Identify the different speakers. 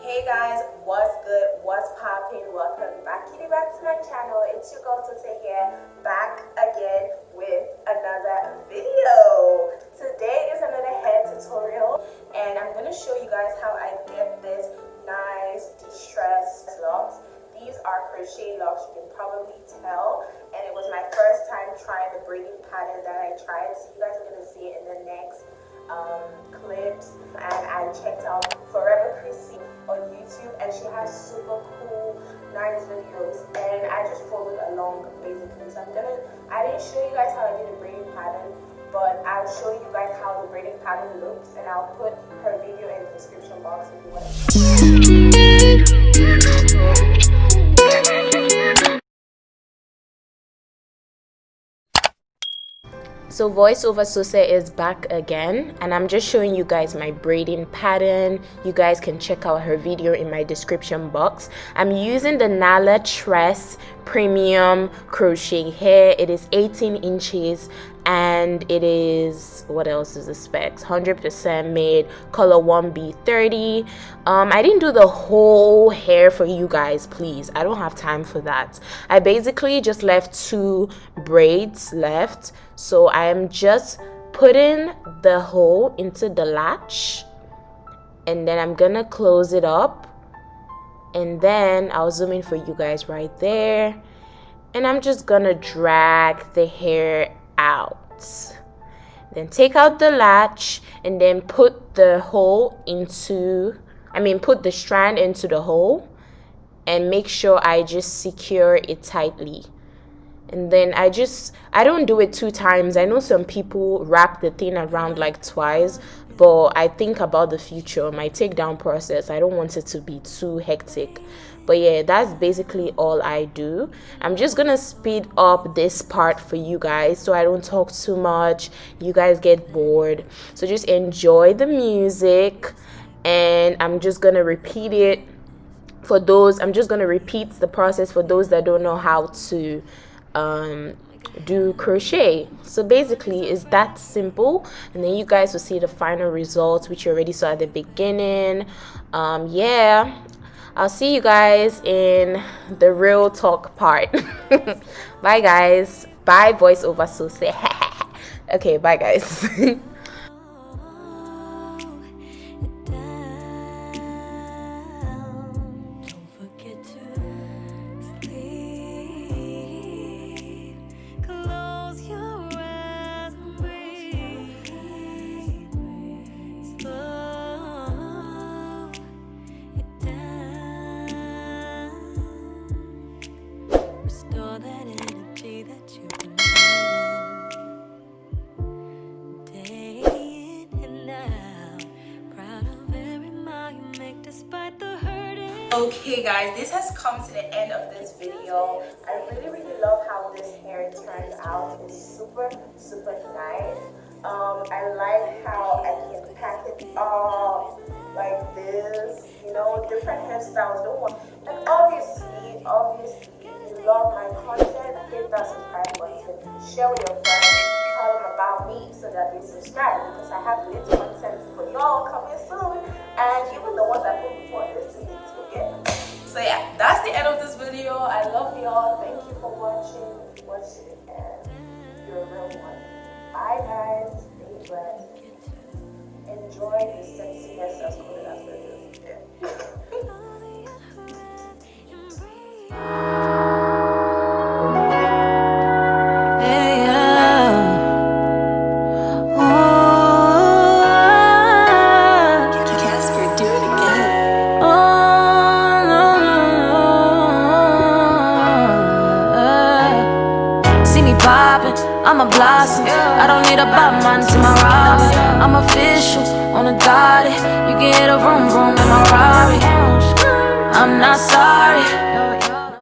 Speaker 1: Hey guys, what's good, what's popping? Welcome back to my channel. It's your girl Tute here, back again with another video. Today is another hair tutorial and I'm going to show you guys how I get this nice distressed locks. These are crochet locks, you can probably tell, and it was my first time trying the braiding pattern that I tried, so you guys are going to see it in the next clips. And I checked out ForeverCryssy on YouTube and she has super cool nice videos and I just followed along basically. So I didn't show you guys how I did the braiding pattern, but I'll show you guys how the braiding pattern looks and I'll put her video in the description box if you want to. So voiceover Suse is back again and I'm just showing you guys my braiding pattern. You guys can check out her video in my description box. I'm using the Nala Tress premium crochet hair. It is 18 inches and it is, what else is the specs? 100% made, color 1B30. I didn't do the whole hair for you guys, please. I don't have time for that. I basically just left 2 braids left. So I am just putting the hole into the latch and then I'm gonna close it up, and then I'll zoom in for you guys right there, and I'm just gonna drag the hair out, then take out the latch and then put the hole into, put the strand into the hole and make sure I just secure it tightly. And then I don't do it 2 times. I know some people wrap the thing around like twice, but I think about the future, my takedown process. I don't want it to be too hectic. But yeah, that's basically all I do. I'm just gonna speed up this part for you guys so I don't talk too much, you guys get bored. So just enjoy the music and I'm just gonna repeat it for those. I'm just gonna repeat the process for those that don't know how to do crochet. So basically it's that simple, and then you guys will see the final results, which you already saw at the beginning. Yeah, I'll see you guys in the real talk part. Bye guys. Bye voiceover Suse. Okay, bye guys. Okay guys, this has come to the end of this video. I really love how this hair turned out. It's super nice. I like how I can pack it up like this, you know, different hairstyles. Don't want, and obviously if you love my content, hit that subscribe button, share with your friends, tell them about me so that they subscribe, because I have lit content for y'all coming soon, and even the ones I put before this to get. So yeah, that's the end of this video. I love y'all. Thank you for watching. If you watched it and you're a real one. Bye guys. Stay blessed. Enjoy the sexiness that's coming after this.
Speaker 2: I'm a blossom, I don't need a Batman to my Robin. I'm official, on a Gotti. You can hit a vroom vroom in my Rari. I'm not sorry.